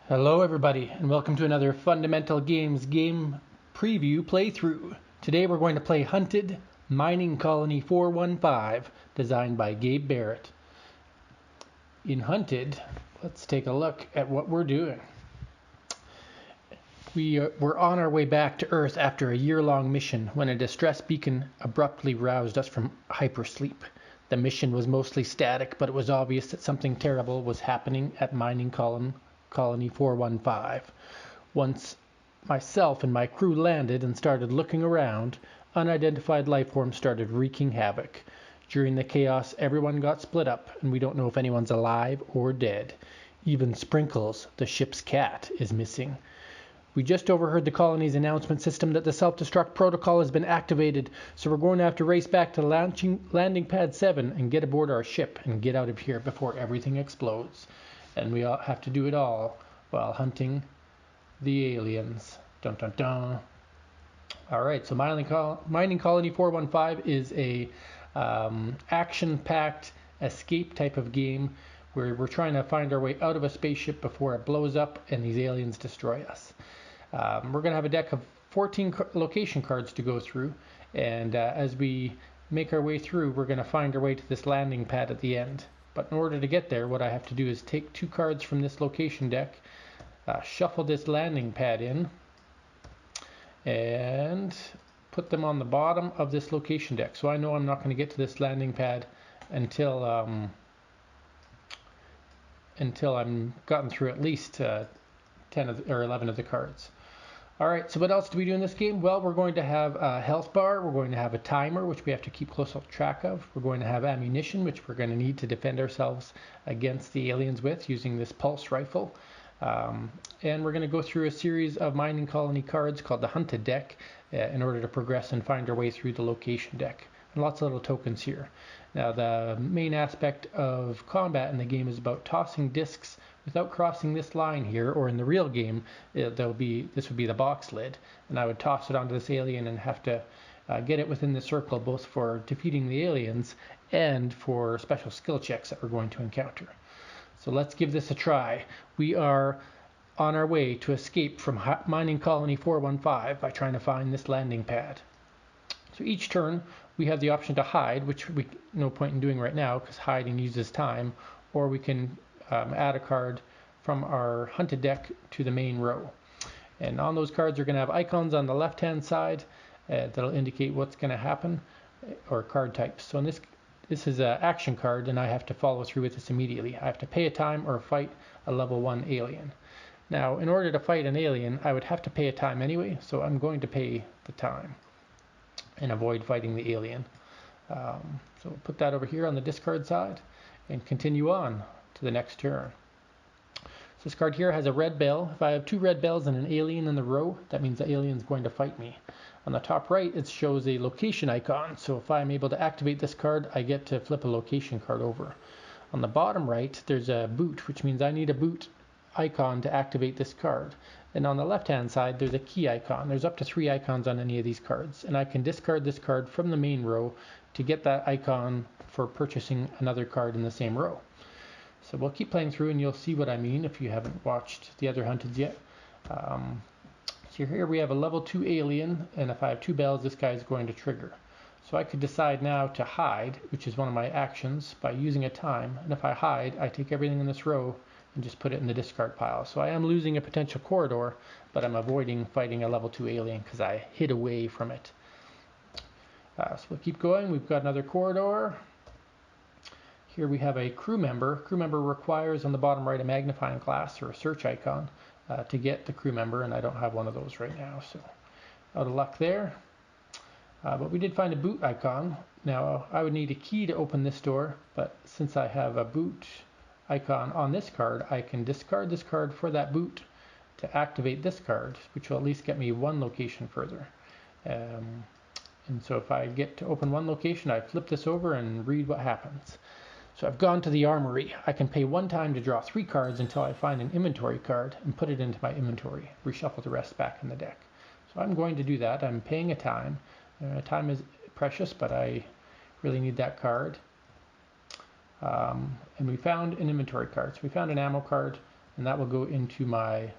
Hello everybody, and welcome to another Fundamental Games game preview playthrough. Today we're going to play Hunted Mining Colony 415, designed by Gabe Barrett. In Hunted, let's take a look at what we're doing. We're on our way back to Earth after a year-long mission when a distress beacon abruptly roused us from hypersleep. The mission was mostly static, but it was obvious that something terrible was happening at Mining Colony 415. Once myself and my crew landed and started looking around, unidentified life forms started wreaking havoc. During the chaos, everyone got split up, and we don't know if anyone's alive or dead. Even Sprinkles, the ship's cat, is missing. We just overheard the colony's announcement system that the self-destruct protocol has been activated, so we're going to have to race back to landing pad 7 and get aboard our ship and get out of here before everything explodes. And we all have to do it all while hunting the aliens. Dun dun dun. Alright, so Mining Colony 415 is a action-packed escape type of game where we're trying to find our way out of a spaceship before it blows up and these aliens destroy us. We're going to have a deck of 14 location cards to go through, and as we make our way through, we're going to find our way to this landing pad at the end. But in order to get there, what I have to do is take 2 cards from this location deck, shuffle this landing pad in, and put them on the bottom of this location deck. So I know I'm not going to get to this landing pad until I'm gotten through at least 10 or 11 of the cards. Alright, so what else do we do in this game? Well, we're going to have a health bar, we're going to have a timer, which we have to keep close track of. We're going to have ammunition, which we're going to need to defend ourselves against the aliens with using this pulse rifle. And we're going to go through a series of mining colony cards called the Hunted deck in order to progress and find our way through the location deck. And lots of little tokens here. Now, the main aspect of combat in the game is about tossing discs without crossing this line here, or in the real game, this would be the box lid, and I would toss it onto this alien and have to get it within the circle, both for defeating the aliens and for special skill checks that we're going to encounter. So let's give this a try. We are on our way to escape from Mining Colony 415 by trying to find this landing pad. So each turn we have the option to hide, which we no point in doing right now because hiding uses time, or we can add a card from our Hunted deck to the main row. And on those cards, you're going to have icons on the left-hand side that'll indicate what's going to happen, or card types. So in this is an action card, and I have to follow through with this immediately. I have to pay a time or fight a level 1 alien. Now, in order to fight an alien, I would have to pay a time anyway, so I'm going to pay the time and avoid fighting the alien. So we'll put that over here on the discard side and continue on to the next turn. So this card here has a red bell. If I have 2 red bells and an alien in the row, that means the alien is going to fight me. On the top right, it shows a location icon. So if I'm able to activate this card, I get to flip a location card over. On the bottom right, there's a boot, which means I need a boot icon to activate this card. And on the left-hand side, there's a key icon. There's up to 3 icons on any of these cards. And I can discard this card from the main row to get that icon for purchasing another card in the same row. So we'll keep playing through and you'll see what I mean if you haven't watched the other Hunted yet. So here we have a level 2 alien, and if I have 2 bells, this guy is going to trigger. So I could decide now to hide, which is one of my actions, by using a time. And if I hide, I take everything in this row and just put it in the discard pile. So I am losing a potential corridor, but I'm avoiding fighting a level 2 alien because I hid away from it. So we'll keep going. We've got another corridor. Here we have a crew member. Crew member requires on the bottom right a magnifying glass or a search icon to get the crew member, and I don't have one of those right now, so out of luck there. But we did find a boot icon. Now I would need a key to open this door, but since I have a boot icon on this card, I can discard this card for that boot to activate this card, which will at least get me 1 location further. And so if I get to open 1 location, I flip this over and read what happens. So I've gone to the armory. I can pay 1 time to draw 3 cards until I find an inventory card and put it into my inventory. Reshuffle the rest back in the deck. So I'm going to do that. I'm paying a time. Time is precious, but I really need that card. And we found an inventory card. So we found an ammo card, and that will go into my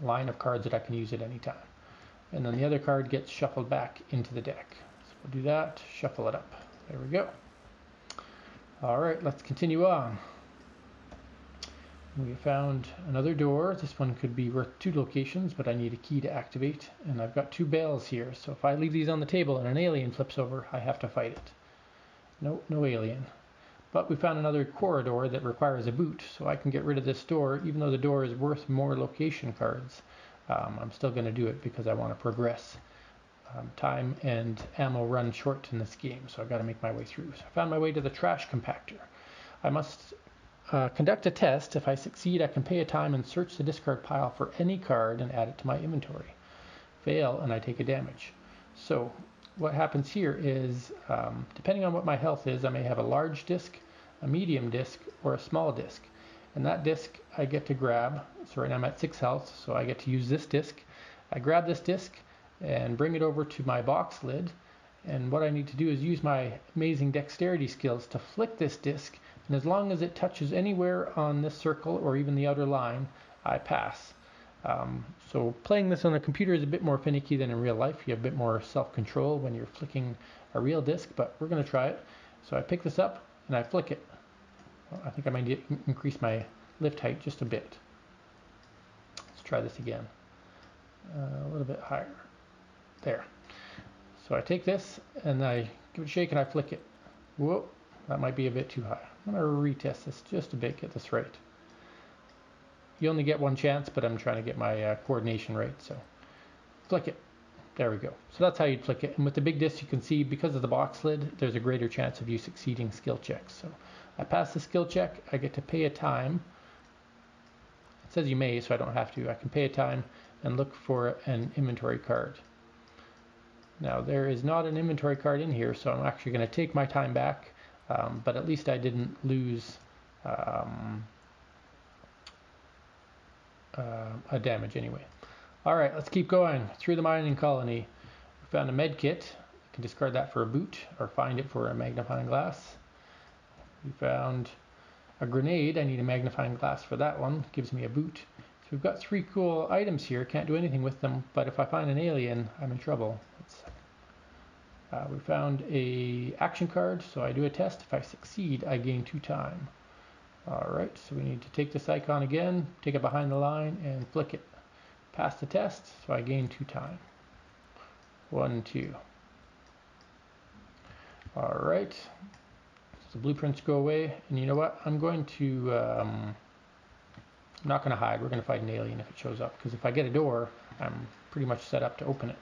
line of cards that I can use at any time. And then the other card gets shuffled back into the deck. So we'll do that, shuffle it up. There we go. All right, let's continue on. We found another door. This one could be worth 2 locations, but I need a key to activate. And I've got 2 bales here, so if I leave these on the table and an alien flips over, I have to fight it. No alien. But we found another corridor that requires a boot, so I can get rid of this door. Even though the door is worth more location cards, I'm still going to do it because I want to progress. Time and ammo run short in this game, so I've got to make my way through. So I found my way to the trash compactor. I must conduct a test. If I succeed, I can pay a time and search the discard pile for any card and add it to my inventory. Fail, and I take a damage. So what happens here is, depending on what my health is, I may have a large disc, a medium disc, or a small disc. And that disc I get to grab. So right now I'm at 6 health, so I get to use this disc. I grab this disc and bring it over to my box lid. And what I need to do is use my amazing dexterity skills to flick this disc. And as long as it touches anywhere on this circle or even the outer line, I pass. So playing this on a computer is a bit more finicky than in real life. You have a bit more self-control when you're flicking a real disc, but we're going to try it. So I pick this up and I flick it. Well, I think I might increase my lift height just a bit. Let's try this again. A little bit higher. There. So I take this and I give it a shake and I flick it. Whoa, that might be a bit too high. I'm going to retest this just a bit, get this right. You only get one chance, but I'm trying to get my coordination right. So flick it. There we go. So that's how you'd flick it. And with the big disc, you can see because of the box lid, there's a greater chance of you succeeding skill checks. So I pass the skill check. I get to pay a time. It says you may, so I don't have to. I can pay a time and look for an inventory card. Now there is not an inventory card in here, so I'm actually going to take my time back, but at least I didn't lose a damage anyway. Alright, let's keep going. Through the mining colony, we found a med kit. I can discard that for a boot or find it for a magnifying glass. We found a grenade. I need a magnifying glass for that one. Gives me a boot. So we've got 3 cool items here. Can't do anything with them, but if I find an alien, I'm in trouble. We found a action card, so I do a test. If I succeed, I gain 2 time. Alright, so we need to take this icon again, take it behind the line, and flick it. Pass the test, so I gain 2 time. 1, 2. Alright, so the blueprints go away, and you know what? I'm going to, I'm not going to hide. We're going to fight an alien if it shows up, because if I get a door, I'm pretty much set up to open it.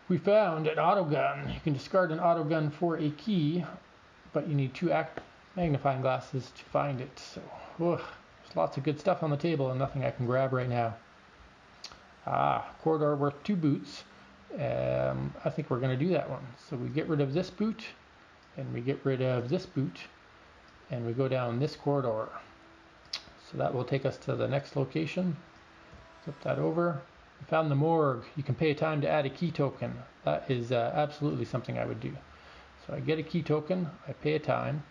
We found an auto gun. You can discard an auto gun for a key, but you need 2 magnifying glasses to find it. So, there's lots of good stuff on the table and nothing I can grab right now. Corridor worth 2 boots. I think we're going to do that one. So we get rid of this boot, and we get rid of this boot, and we go down this corridor. So that will take us to the next location. Flip that over. We found the morgue. You can pay a time to add a key token. That is absolutely something I would do. So I get a key token, I pay a time.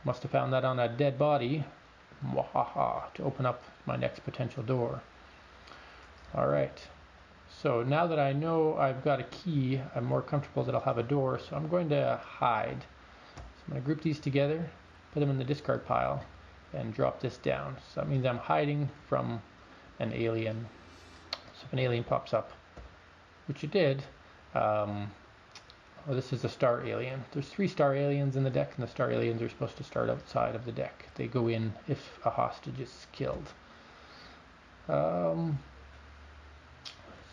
Must have found that on a dead body. Mwahaha, to open up my next potential door. Alright, so now that I know I've got a key, I'm more comfortable that I'll have a door, so I'm going to hide. So I'm going to group these together, put them in the discard pile, and drop this down. So that means I'm hiding from an alien. So if an alien pops up, which it did, this is a star alien. There's 3 star aliens in the deck, and the star aliens are supposed to start outside of the deck. They go in if a hostage is killed. So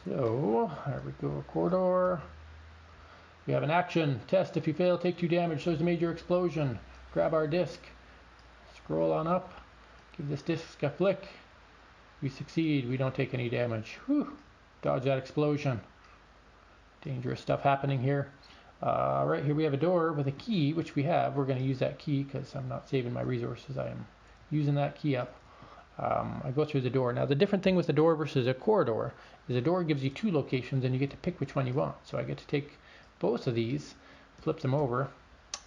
there we go, a corridor. We have an action. Test. If you fail, take 2 damage. There's a major explosion. Grab our disc. Scroll on up. Give this disc a flick. We succeed. We don't take any damage. Whew. Dodge that explosion. Dangerous stuff happening here. Right here we have a door with a key, which we have. We're going to use that key because I'm not saving my resources. I am using that key up. I go through the door. Now the different thing with the door versus a corridor is a door gives you 2 locations and you get to pick which one you want. So I get to take both of these, flip them over,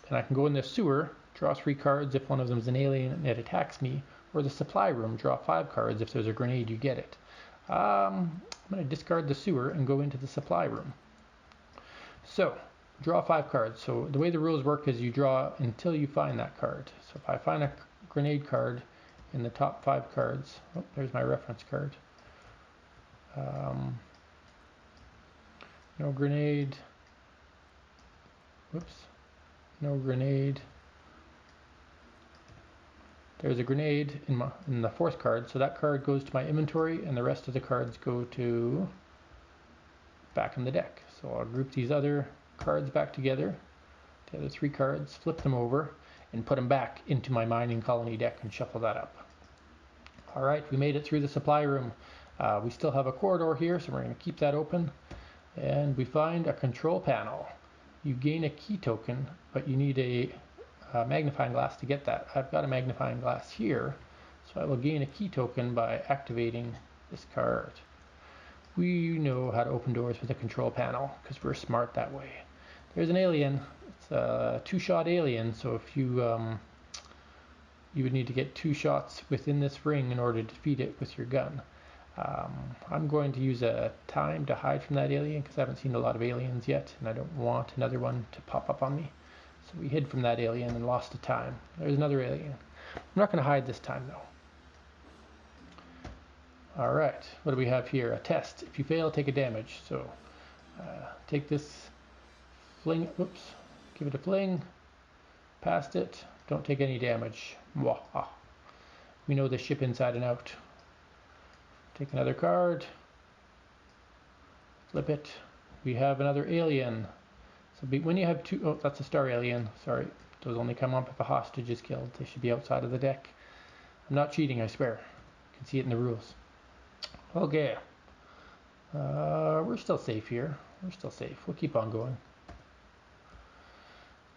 and I can go in the sewer, draw 3 cards if one of them is an alien and it attacks me, or the supply room, draw 5 cards if there's a grenade, you get it. I'm going to discard the sewer and go into the supply room. So, draw 5 cards. So the way the rules work is you draw until you find that card. So if I find a grenade card in the top 5 cards, oh, there's my reference card. No grenade. Whoops. No grenade. There's a grenade in the 4th card, so that card goes to my inventory and the rest of the cards go to back in the deck. So I'll group these other cards back together, the other 3 cards, flip them over and put them back into my mining colony deck and shuffle that up. Alright, we made it through the supply room. We still have a corridor here, so we're going to keep that open. And we find a control panel. You gain a key token, but you need a magnifying glass to get that. I've got a magnifying glass here, so I will gain a key token by activating this card. We know how to open doors with a control panel because we're smart that way. There's an alien. It's a 2-shot alien, so if you would need to get 2 shots within this ring in order to defeat it with your gun. I'm going to use a time to hide from that alien because I haven't seen a lot of aliens yet and I don't want another one to pop up on me. So we hid from that alien and lost a time. There's another alien. I'm not going to hide this time though. Alright, what do we have here? A test. If you fail, take a damage. So take this, fling, whoops, give it a fling, past it, don't take any damage. Mwah. We know the ship inside and out. Take another card, flip it. We have another alien. So when you have 2, oh, that's a star alien. Sorry, those only come up if a hostage is killed. They should be outside of the deck. I'm not cheating, I swear. You can see it in the rules. Okay. We're still safe here. We're still safe. We'll keep on going.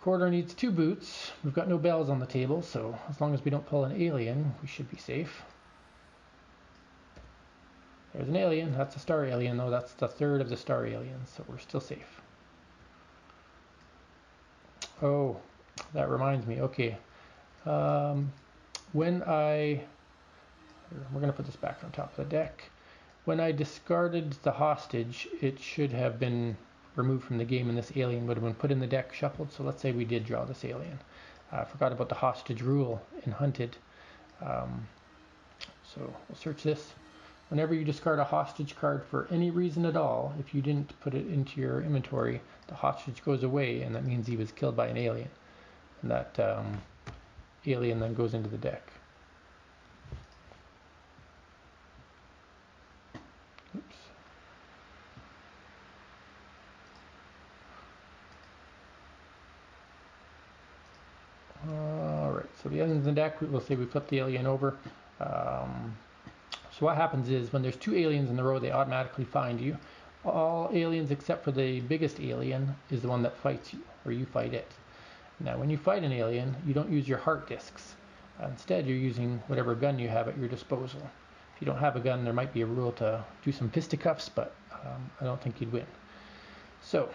Corridor needs 2 boots. We've got no bells on the table, so as long as we don't pull an alien, we should be safe. There's an alien. That's a star alien, though. That's the 3rd of the star aliens, so we're still safe. Oh, that reminds me. Okay. We're going to put this back on top of the deck. When I discarded the hostage, it should have been removed from the game and this alien would have been put in the deck shuffled. So let's say we did draw this alien. I forgot about the hostage rule in Hunted. So we'll search this. Whenever you discard a hostage card for any reason at all, if you didn't put it into your inventory, the hostage goes away and that means he was killed by an alien. And that alien then goes into the deck. Oops. Alright, so the alien's in the deck. We'll say we flip the alien over. So what happens is when there's 2 aliens in a row, they automatically find you. All aliens except for the biggest alien is the one that fights you, or you fight it. Now when you fight an alien, you don't use your heart discs. Instead, you're using whatever gun you have at your disposal. If you don't have a gun, there might be a rule to do some fisticuffs, but I don't think you'd win. So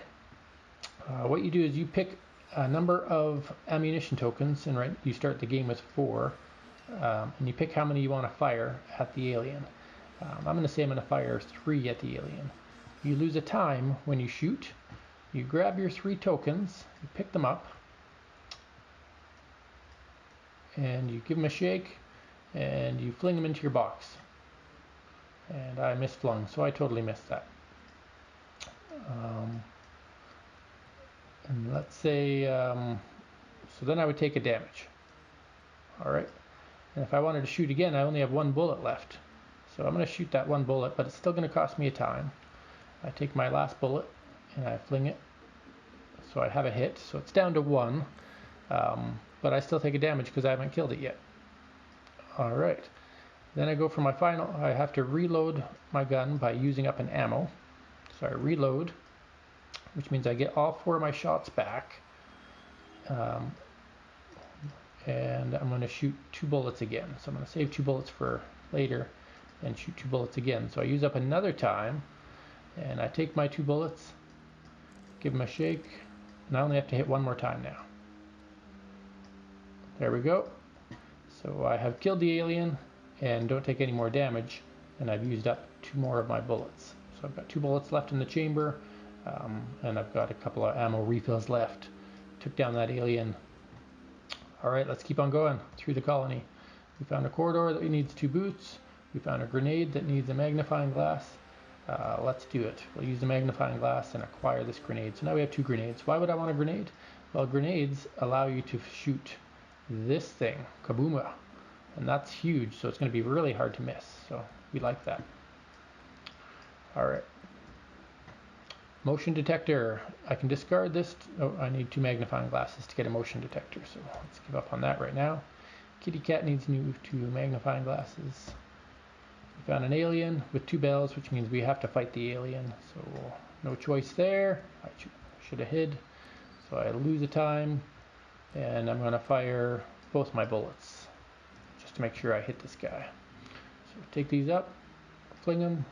what you do is you pick a number of ammunition tokens, and you start the game with 4. And you pick how many you want to fire at the alien. I'm going to say I'm going to fire 3 at the alien. You lose a time when you shoot. You grab your 3 tokens, you pick them up, and you give them a shake, and you fling them into your box. And I misflung, so I totally missed that. And let's say, so then I would take a damage. Alright. And if I wanted to shoot again, I only have 1 bullet left. So I'm going to shoot that 1 bullet, but it's still going to cost me a time. I take my last bullet and I fling it. So I have a hit. So it's down to 1. But I still take a damage because I haven't killed it yet. Alright. Then I go for my final. I have to reload my gun by using up an ammo. So I reload, which means I get all 4 of my shots back. And I'm going to shoot 2 bullets again. So I'm going to save 2 bullets for later and shoot 2 bullets again. So I use up another time and I take my 2 bullets, give them a shake, and I only have to hit 1 more time now. There we go. So I have killed the alien and don't take any more damage, and I've used up 2 more of my bullets. So I've got 2 bullets left in the chamber, and I've got a couple of ammo refills left. Took down that alien. Alright, let's keep on going through the colony. We found a corridor that needs 2 boots. We found a grenade that needs a magnifying glass. Let's do it. We'll use the magnifying glass and acquire this grenade. So now we have 2 grenades. Why would I want a grenade? Well, grenades allow you to shoot this thing, kabooma, and that's huge, so it's going to be really hard to miss, so we like that. Alright, motion detector. I can discard this. Oh, I need 2 magnifying glasses to get a motion detector, so let's give up on that right now. Kitty cat needs 2 magnifying glasses. We found an alien with 2 bells, which means we have to fight the alien, so no choice there. I should have hid, so I lose a time. And I'm going to fire both my bullets just to make sure I hit this guy. So take these up, fling him.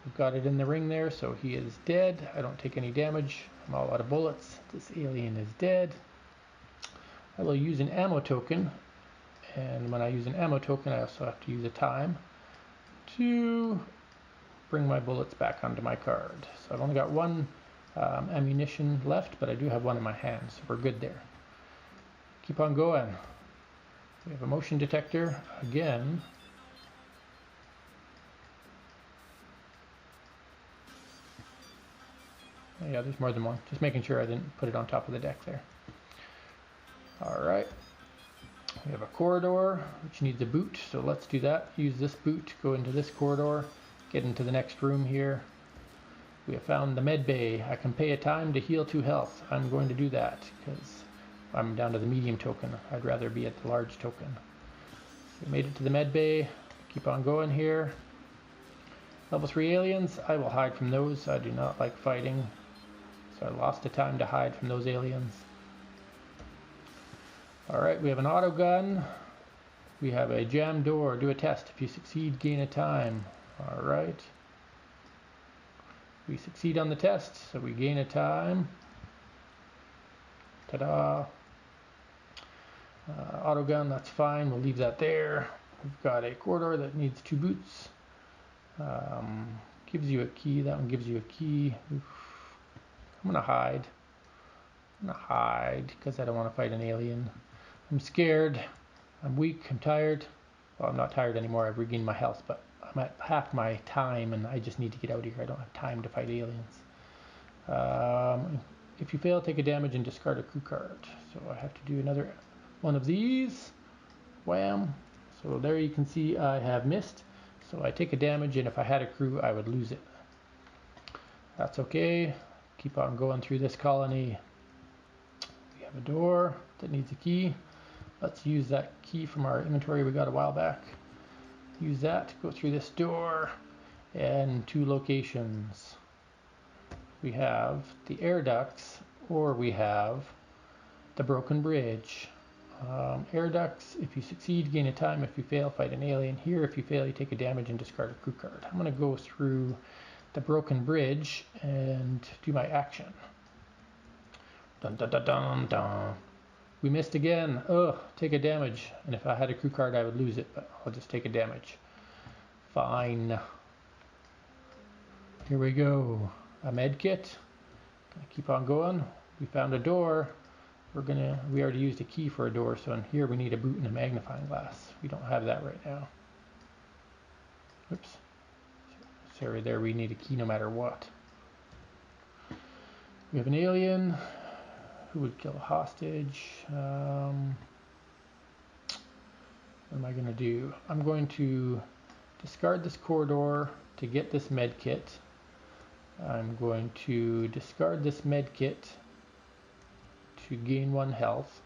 We've got it in the ring there, so he is dead. I don't take any damage. I'm all out of bullets. This alien is dead. I will use an ammo token, and when I use an ammo token, I also have to use a time to bring my bullets back onto my card. So I've only got 1 ammunition left, but I do have 1 in my hand, so we're good there. Keep on going. We have a motion detector again. Oh, yeah, there's more than 1. Just making sure I didn't put it on top of the deck there. Alright. We have a corridor which needs a boot, so let's do that. Use this boot, go into this corridor, get into the next room here. We have found the med bay. I can pay a time to heal 2 health. I'm going to do that because I'm down to the medium token. I'd rather be at the large token. So we made it to the med bay. Keep on going here. Level 3 aliens. I will hide from those. I do not like fighting. So I lost the time to hide from those aliens. Alright, we have an auto gun. We have a jam door. Do a test. If you succeed, gain a time. Alright. We succeed on the test, so we gain a time. Ta-da! Auto gun, that's fine. We'll leave that there. We've got a corridor that needs 2 boots. Gives you a key. That one gives you a key. Oof. I'm gonna hide. I'm gonna hide because I don't want to fight an alien. I'm scared. I'm weak. I'm tired. Well, I'm not tired anymore. I've regained my health, but I'm at half my time, and I just need to get out of here. I don't have time to fight aliens. If you fail, take a damage and discard a crew card. So I have to do another one of these. Wham! So there you can see I have missed. So I take a damage, and if I had a crew, I would lose it. That's okay. Keep on going through this colony. We have a door that needs a key. Let's use that key from our inventory we got a while back. Use that to go through this door, and 2 locations. We have the air ducts, or we have the broken bridge. Air ducts, if you succeed, gain a time. If you fail, fight an alien. Here, if you fail, you take a damage and discard a crew card. I'm going to go through the broken bridge and do my action. Dun dun dun dun dun. We missed again. Ugh, take a damage. And if I had a crew card, I would lose it, but I'll just take a damage. Fine. Here we go. A med kit. Gonna keep on going. We found a door. We already used a key for a door, so in here we need a boot and a magnifying glass. We don't have that right now. Oops. Sorry, there we need a key no matter what. We have an alien. Who would kill a hostage? What am I going to do? I'm going to discard this corridor to get this med kit. I'm going to discard this med kit to gain 1 health.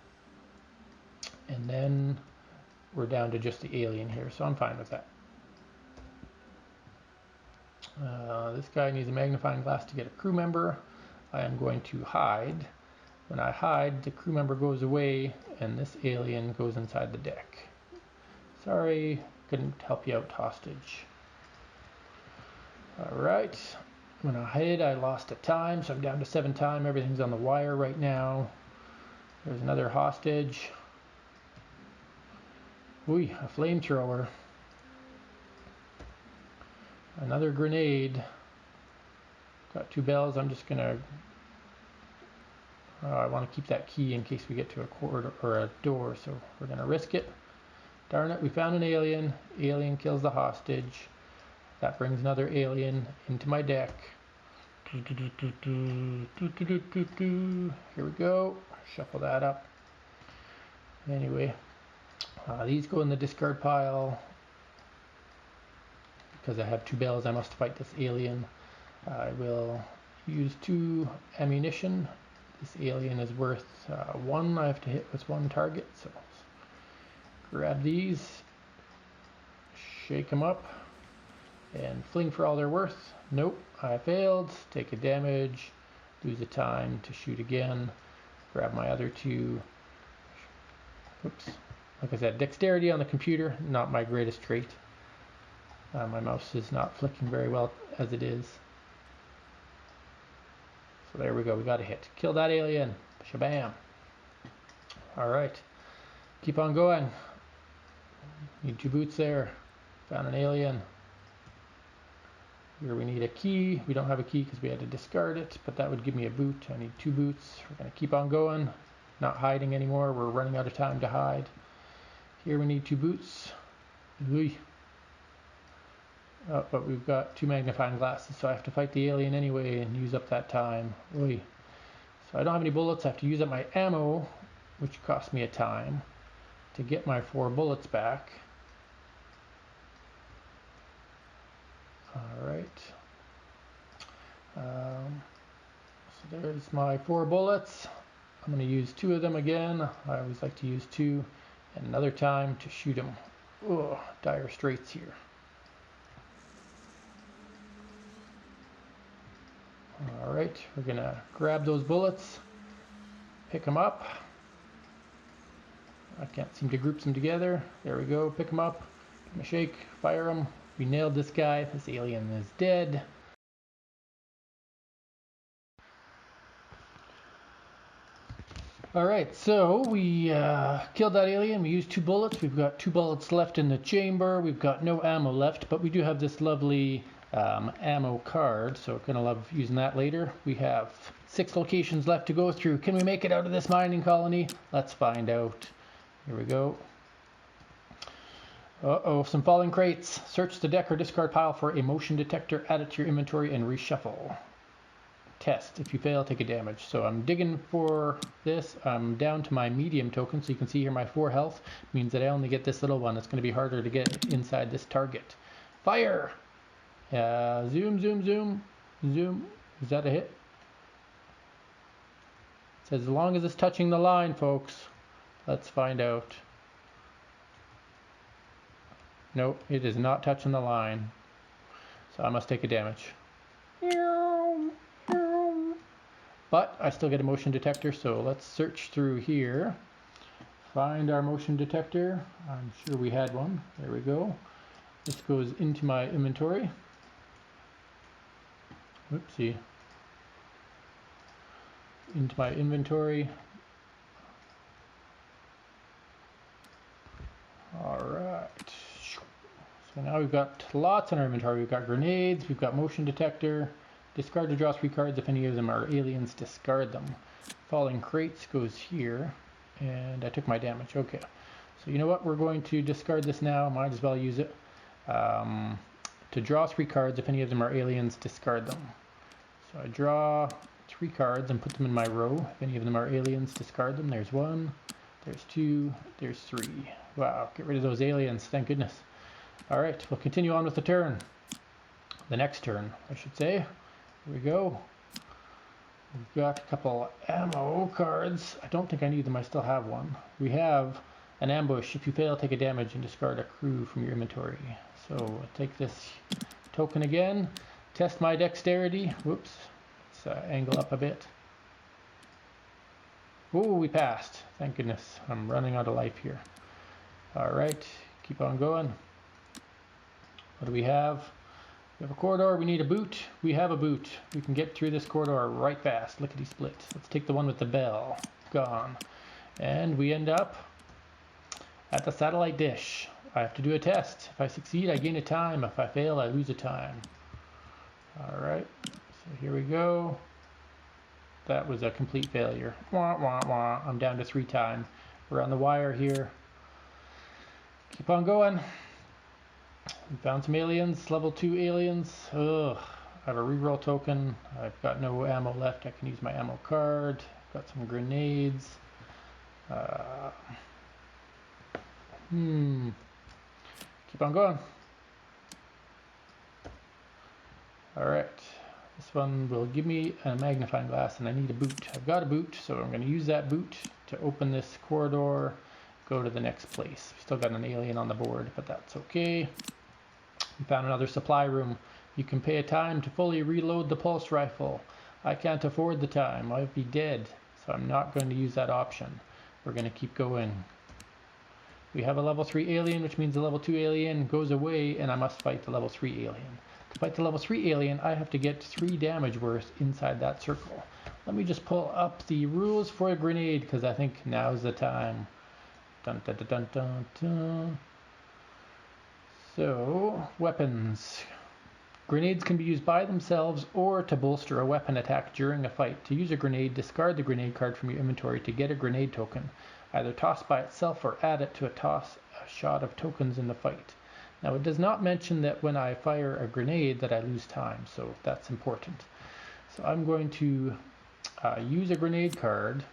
And then we're down to just the alien here, so I'm fine with that. This guy needs a magnifying glass to get a crew member. I am going to hide. When I hide, the crew member goes away, and this alien goes inside the deck. Sorry, couldn't help you out, hostage. Alright, when I hid, I lost a time, so I'm down to 7 time. Everything's on the wire right now. There's another hostage. Ooh, a flamethrower. Another grenade. Got 2 bells. I'm just gonna... I want to keep that key in case we get to a corridor or a door, so we're gonna risk it. Darn it, we found an alien. Alien kills the hostage. That brings another alien into my deck. Here we go. Shuffle that up. Anyway, these go in the discard pile. Because I have 2 bells, I must fight this alien. I will use 2 ammunition. This alien is worth 1. I have to hit with 1 target. So grab these, shake them up, and fling for all they're worth. Nope, I failed. Take a damage, lose a time to shoot again. Grab my other 2. Oops. Like I said, dexterity on the computer, not my greatest trait. My mouse is not flicking very well as it is. So there we go, we got a hit. Kill that alien. Shabam. Alright. Keep on going. Need 2 boots there. Found an alien. Here we need a key. We don't have a key because we had to discard it, but that would give me a boot. I need 2 boots. We're going to keep on going. Not hiding anymore. We're running out of time to hide. Here we need 2 boots. Ooh. Oh, but we've got 2 magnifying glasses, so I have to fight the alien anyway and use up that time. Oy. So I don't have any bullets. I have to use up my ammo, which costs me a time, to get my 4 bullets back. Alright. So there's my 4 bullets. I'm going to use 2 of them again. I always like to use 2. And another time to shoot them. Oh, dire straits here. Alright, we're going to grab those bullets, pick them up. I can't seem to group them together. There we go, pick them up, give them a shake, fire them. We nailed this guy. This alien is dead. Alright, so we killed that alien. We used 2 bullets. We've got 2 bullets left in the chamber. We've got no ammo left, but we do have this lovely ammo card, so I'm gonna love using that later. We have 6 locations left to go through. Can we make it out of this mining colony? Let's find out. Here we go. Uh-oh, some falling crates. Search the deck or discard pile for a motion detector, add it to your inventory, and reshuffle. Test. If you fail, take a damage. So I'm digging for this. I'm down to my medium token, so you can see here my 4 health means that I only get this little one. It's going to be harder to get inside this target. Fire! Zoom, zoom, zoom, zoom. Is that a hit? It says as long as it's touching the line, folks. Let's find out. Nope, it is not touching the line. So I must take a damage. But I still get a motion detector, so let's search through here. Find our motion detector. I'm sure we had one. There we go. This goes into my inventory. Oopsie. Into my inventory. Alright. So now we've got lots in our inventory. We've got grenades, we've got motion detector. Discard to draw 3 cards. If any of them are aliens, discard them. Falling crates goes here. And I took my damage. Okay. So you know what? We're going to discard this now. Might as well use it. To draw 3 cards. If any of them are aliens, discard them. So I draw 3 cards and put them in my row. If any of them are aliens, discard them. There's 1. There's 2. There's 3. Wow. Get rid of those aliens. Thank goodness. Alright. We'll continue on with the turn. The next turn, I should say. Here we go. We've got a couple ammo cards. I don't think I need them. I still have one. We have an ambush. If you fail, take a damage and discard a crew from your inventory. So I'll take this token again. Test my dexterity. Whoops. Let's angle up a bit. Oh, we passed. Thank goodness. I'm running out of life here. Alright. Keep on going. What do we have? We have a corridor. We need a boot. We have a boot. We can get through this corridor right fast. Lickety split. Let's take the one with the bell. Gone. And we end up At the satellite dish, I have to do a test. If I succeed, I gain a time. If I fail, I lose a time. Alright, so here we go. That was a complete failure. Wah, wah, wah. I'm down to 3 time. We're on the wire here. Keep on going. We found some aliens, level 2 aliens. Ugh. I have a reroll token. I've got no ammo left. I can use my ammo card. Got some grenades. Keep on going. Alright. This one will give me a magnifying glass and I need a boot. I've got a boot, so I'm going to use that boot to open this corridor, go to the next place. Still got an alien on the board, but that's okay. We found another supply room. You can pay a time to fully reload the pulse rifle. I can't afford the time. I'd be dead, so I'm not going to use that option. We're going to keep going. We have a level 3 alien, which means the level 2 alien goes away, and I must fight the level 3 alien. To fight the level 3 alien, I have to get 3 damage worth inside that circle. Let me just pull up the rules for a grenade, because I think now's the time. Dun, dun, dun, dun, dun, dun. So, weapons. Grenades can be used by themselves or to bolster a weapon attack during a fight. To use a grenade, discard the grenade card from your inventory to get a grenade token. Either toss by itself or add it to a shot of tokens in the fight. Now it does not mention that when I fire a grenade that I lose time, so that's important. So I'm going to use a grenade card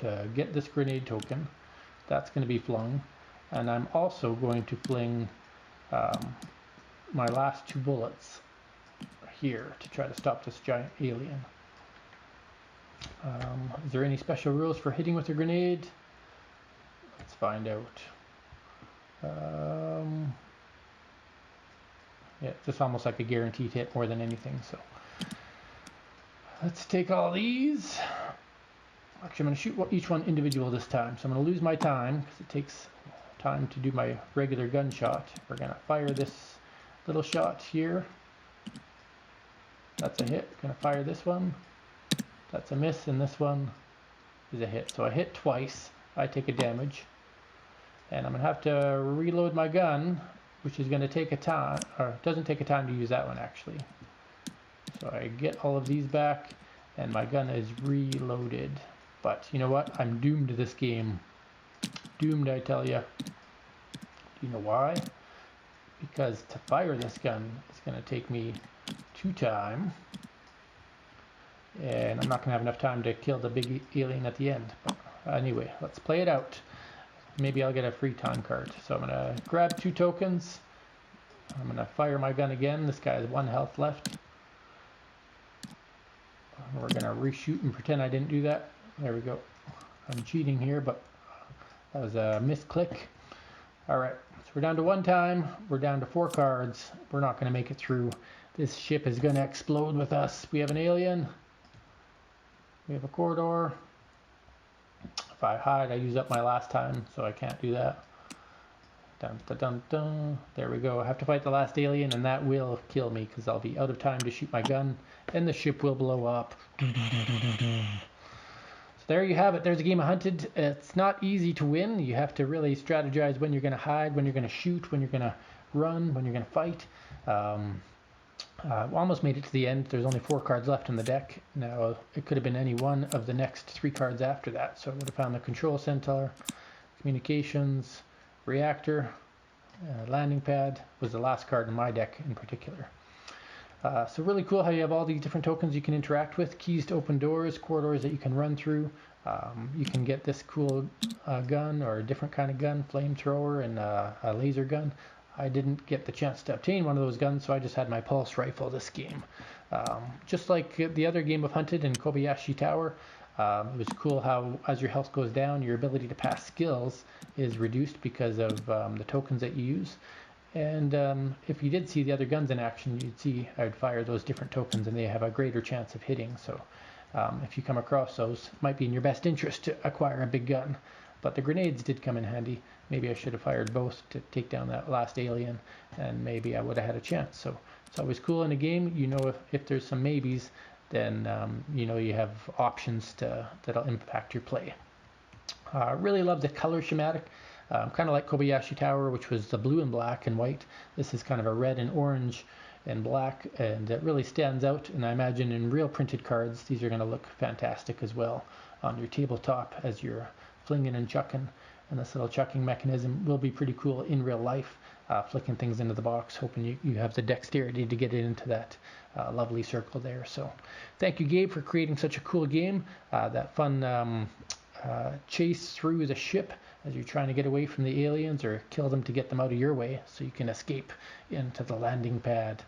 to get this grenade token. That's going to be flung. And I'm also going to fling my last 2 bullets here to try to stop this giant alien. Is there any special rules for hitting with a grenade? Let's find out. Yeah, it's almost like a guaranteed hit more than anything. So let's take all these. Actually, I'm going to shoot each one individual this time. So I'm going to lose my time because it takes time to do my regular gunshot. We're going to fire this little shot here. That's a hit. Going to fire this one. That's a miss, and this one is a hit. So I hit twice. I take a damage. And I'm going to have to reload my gun, which is going to take a time, or it doesn't take a time to use that one actually. So I get all of these back, and my gun is reloaded. But you know what? I'm doomed to this game. Doomed, I tell you. Do you know why? Because to fire this gun, it's going to take me 2 time. And I'm not going to have enough time to kill the big alien at the end. But anyway, let's play it out. Maybe I'll get a free time card. So I'm going to grab 2 tokens. I'm going to fire my gun again. This guy has 1 health left. We're going to reshoot and pretend I didn't do that. There we go. I'm cheating here, but that was a misclick. Alright, so we're down to 1 time. We're down to 4 cards. We're not going to make it through. This ship is going to explode with us. We have an alien. We have a corridor. If I hide, I use up my last time, so I can't do that. Dun, dun, dun, dun. There we go. I have to fight the last alien, and that will kill me because I'll be out of time to shoot my gun, and the ship will blow up. So there you have it. There's a game of Hunted. It's not easy to win. You have to really strategize when you're going to hide, when you're going to shoot, when you're going to run, when you're going to fight. Almost made it to the end. There's only 4 cards left in the deck. Now, it could have been any one of the next 3 cards after that. So I would have found the Control Center, Communications, Reactor, Landing Pad was the last card in my deck in particular. So really cool how you have all these different tokens you can interact with. Keys to open doors, corridors that you can run through. You can get this cool gun or a different kind of gun, flamethrower and a laser gun. I didn't get the chance to obtain one of those guns, so I just had my pulse rifle this game. Just like the other game of Hunted in Kobayashi Tower, it was cool how as your health goes down, your ability to pass skills is reduced because of the tokens that you use. And if you did see the other guns in action, you'd see I would fire those different tokens and they have a greater chance of hitting. So if you come across those, it might be in your best interest to acquire a big gun. But the grenades did come in handy. Maybe I should have fired both to take down that last alien, and maybe I would have had a chance. So it's always cool in a game. You know, if there's some maybes, then you know you have options that'll impact your play. Really love the color schematic. kind of like Kobayashi Tower, which was the blue and black and white. This is kind of a red and orange and black, and it really stands out. And I imagine in real printed cards, these are going to look fantastic as well on your tabletop as you're flinging and chucking. And this little chucking mechanism will be pretty cool in real life, flicking things into the box, hoping you have the dexterity to get it into that lovely circle there. So thank you, Gabe, for creating such a cool game. That fun chase through the ship as you're trying to get away from the aliens or kill them to get them out of your way so you can escape into the landing pad.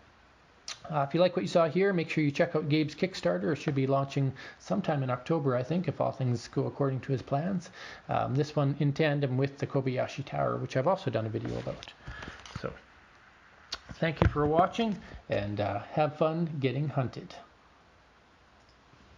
If you like what you saw here, make sure you check out Gabe's Kickstarter. It should be launching sometime in October, I think, if all things go according to his plans. This one in tandem with the Kobayashi Tower, which I've also done a video about. So thank you for watching, and have fun getting hunted.